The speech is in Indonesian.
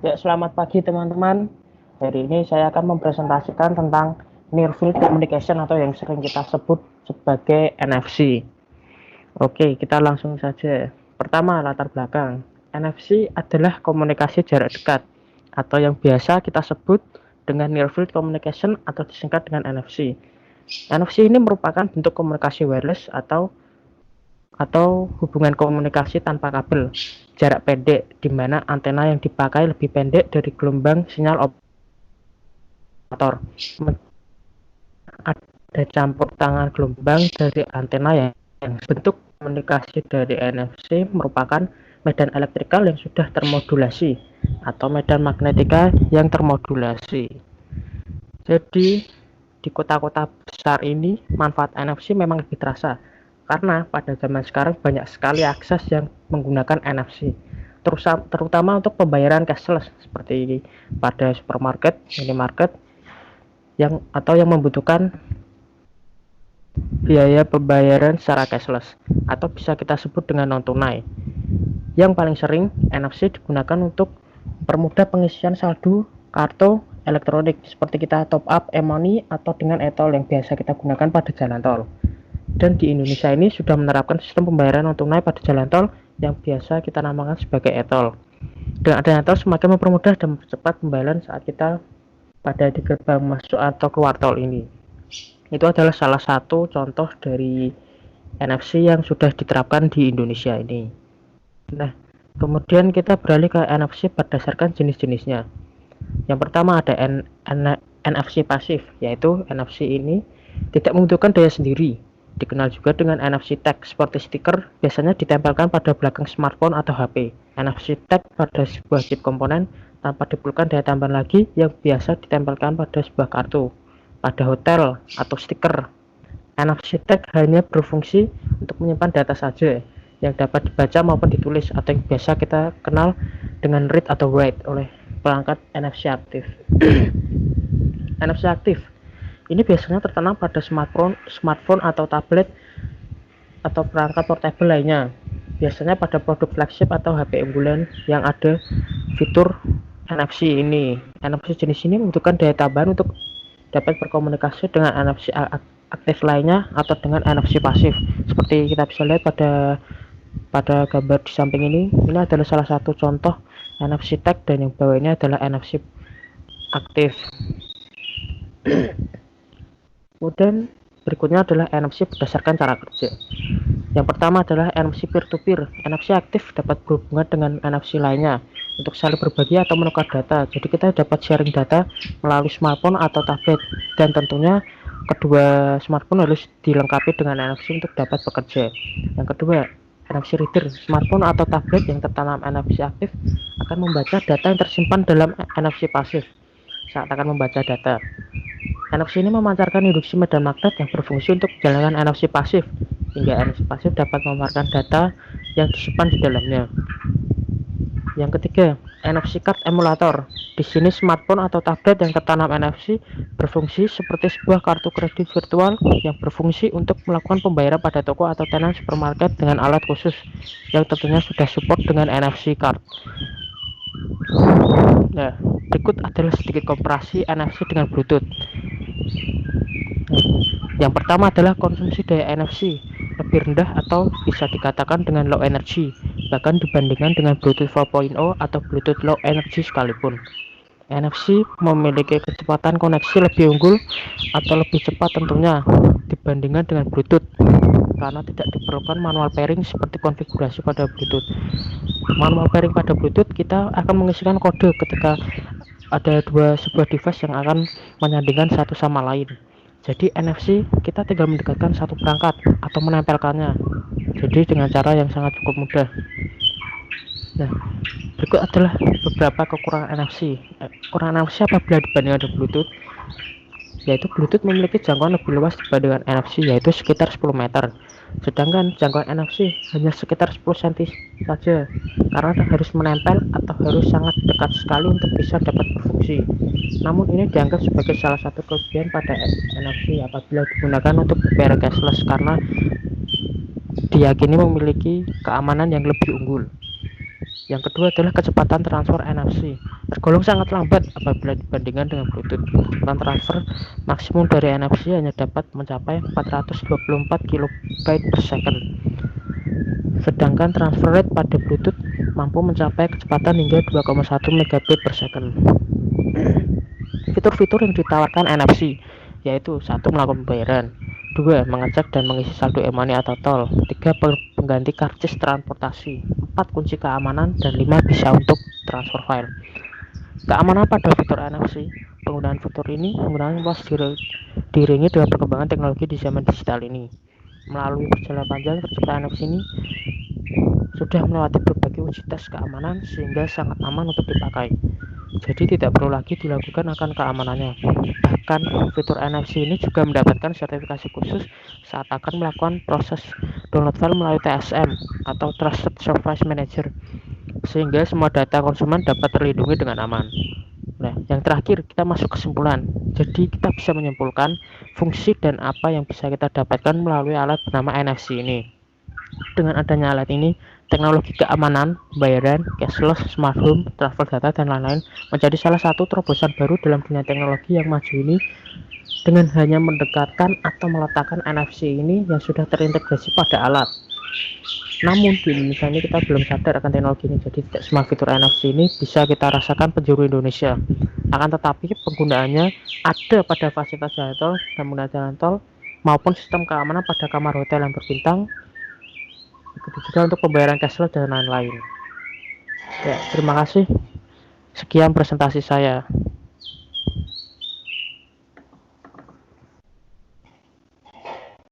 Ya, selamat pagi teman-teman. Hari ini saya akan mempresentasikan tentang Near Field Communication atau yang sering kita sebut sebagai NFC. Oke, kita langsung saja. Pertama, latar belakang. NFC adalah komunikasi jarak dekat atau yang biasa kita sebut dengan Near Field Communication atau disingkat dengan NFC. NFC ini merupakan bentuk komunikasi wireless atau hubungan komunikasi tanpa kabel jarak pendek, di mana antena yang dipakai lebih pendek dari gelombang sinyal operator. Ada campur tangan gelombang dari antena yang bentuk komunikasi dari NFC merupakan medan elektrikal yang sudah termodulasi atau medan magnetika yang termodulasi. Jadi di kota-kota besar ini manfaat NFC memang lebih terasa karena pada zaman sekarang banyak sekali akses yang menggunakan NFC, terutama untuk pembayaran cashless seperti pada supermarket, minimarket yang membutuhkan biaya pembayaran secara cashless atau bisa kita sebut dengan non tunai. Yang paling sering NFC digunakan untuk mempermudah pengisian saldo kartu elektronik seperti kita top up e-money atau dengan e-tol yang biasa kita gunakan pada jalan tol. Dan di Indonesia ini sudah menerapkan sistem pembayaran non tunai pada jalan tol yang biasa kita namakan sebagai e-tol. Dengan adanya tol semakin mempermudah dan mempercepat pembayaran saat kita pada di gerbang masuk atau keluar tol ini. Itu adalah salah satu contoh dari NFC yang sudah diterapkan di Indonesia ini. Nah, kemudian kita beralih ke NFC berdasarkan jenis-jenisnya. Yang pertama ada NFC pasif, yaitu NFC ini tidak membutuhkan daya sendiri. Dikenal juga dengan NFC tag seperti stiker, biasanya ditempelkan pada belakang smartphone atau HP. NFC tag pada sebuah chip komponen tanpa diperlukan daya tambahan lagi yang biasa ditempelkan pada sebuah kartu, pada hotel atau stiker. NFC tag hanya berfungsi untuk menyimpan data saja yang dapat dibaca maupun ditulis atau yang biasa kita kenal dengan read atau write oleh perangkat NFC aktif. NFC aktif ini biasanya tertanam pada smartphone atau tablet atau perangkat portable lainnya. Biasanya pada produk flagship atau HP unggulan yang ada fitur NFC ini. NFC jenis ini membutuhkan daya tambahan untuk dapat berkomunikasi dengan NFC aktif lainnya atau dengan NFC pasif. Seperti kita bisa lihat pada gambar di samping ini adalah salah satu contoh NFC tag dan yang bawah ini adalah NFC aktif. Kemudian berikutnya adalah NFC berdasarkan cara kerja. Yang pertama adalah NFC peer-to-peer. NFC aktif dapat berhubungan dengan NFC lainnya untuk saling berbagi atau menukar data. Jadi kita dapat sharing data melalui smartphone atau tablet, dan tentunya kedua smartphone harus dilengkapi dengan NFC untuk dapat bekerja. Yang kedua, NFC reader. Smartphone atau tablet yang tertanam NFC aktif akan membaca data yang tersimpan dalam NFC pasif saat akan membaca data. NFC ini memancarkan induksi medan magnet yang berfungsi untuk menjalankan NFC pasif, hingga NFC pasif dapat memancarkan data yang disimpan di dalamnya. Yang ketiga, NFC card emulator. Di sini smartphone atau tablet yang tertanam NFC berfungsi seperti sebuah kartu kredit virtual yang berfungsi untuk melakukan pembayaran pada toko atau tenan supermarket dengan alat khusus yang tentunya sudah support dengan NFC card. Nah, berikut adalah sedikit komparasi NFC dengan Bluetooth. Yang pertama adalah konsumsi daya NFC lebih rendah atau bisa dikatakan dengan low energy, bahkan dibandingkan dengan Bluetooth 4.0 atau Bluetooth low energy sekalipun. NFC memiliki kecepatan koneksi lebih unggul atau lebih cepat tentunya dibandingkan dengan Bluetooth, karena tidak diperlukan manual pairing seperti konfigurasi pada Bluetooth. Manual pairing pada Bluetooth, kita akan mengisikan kode ketika ada sebuah device yang akan menyandingkan satu sama lain. Jadi NFC kita tinggal mendekatkan satu perangkat atau menempelkannya, jadi dengan cara yang sangat cukup mudah. Nah, berikut adalah beberapa kekurangan NFC. Kekurangan NFC apabila dibandingkan dengan Bluetooth, yaitu Bluetooth memiliki jangkauan lebih luas dibandingkan NFC, yaitu sekitar 10 meter, sedangkan jangkauan NFC hanya sekitar 10 cm saja, karena harus menempel atau harus sangat dekat sekali untuk bisa dapat berfungsi. Namun ini dianggap sebagai salah satu kelebihan pada NFC apabila digunakan untuk bayar cashless, karena diyakini memiliki keamanan yang lebih unggul. Yang kedua adalah kecepatan transfer NFC, tergolong sangat lambat apabila dibandingkan dengan Bluetooth. Kecepatan transfer maksimum dari NFC hanya dapat mencapai 424 kilobyte per second, sedangkan transfer rate pada Bluetooth mampu mencapai kecepatan hingga 2,1 megabit per second. Fitur-fitur yang ditawarkan NFC yaitu: 1. Melakukan pembayaran, 2. Mengecek dan mengisi saldo e-money atau tol, 3. Pengganti karcis transportasi, 4. Kunci keamanan, dan 5. Bisa untuk transfer file. Keamanan pada fitur NFC. Penggunaan fitur ini menggunakan luas diiringi dengan perkembangan teknologi di zaman digital ini. Melalui perjalanan panjang, tercipta NFC ini sudah melewati berbagai uji tes keamanan sehingga sangat aman untuk dipakai. Jadi tidak perlu lagi dilakukan akan keamanannya. Bahkan fitur NFC ini juga mendapatkan sertifikasi khusus saat akan melakukan proses download file melalui TSM atau Trusted Service Manager, sehingga semua data konsumen dapat terlindungi dengan aman. Nah, yang terakhir kita masuk kesimpulan. Jadi kita bisa menyimpulkan fungsi dan apa yang bisa kita dapatkan melalui alat bernama NFC ini. Dengan adanya alat ini, teknologi keamanan, pembayaran, cashless, smart home, travel data, dan lain-lain menjadi salah satu terobosan baru dalam dunia teknologi yang maju ini. Dengan hanya mendekatkan atau meletakkan NFC ini yang sudah terintegrasi pada alat. Namun di Indonesia ini kita belum sadar akan teknologi ini, jadi tidak semua fitur NFC ini bisa kita rasakan penjuru Indonesia. Akan tetapi penggunaannya ada pada fasilitas jalan tol dan pengguna jalan tol maupun sistem keamanan pada kamar hotel yang berbintang, begitu juga untuk pembayaran cashless dan lain-lain. Ya, terima kasih. Sekian presentasi saya.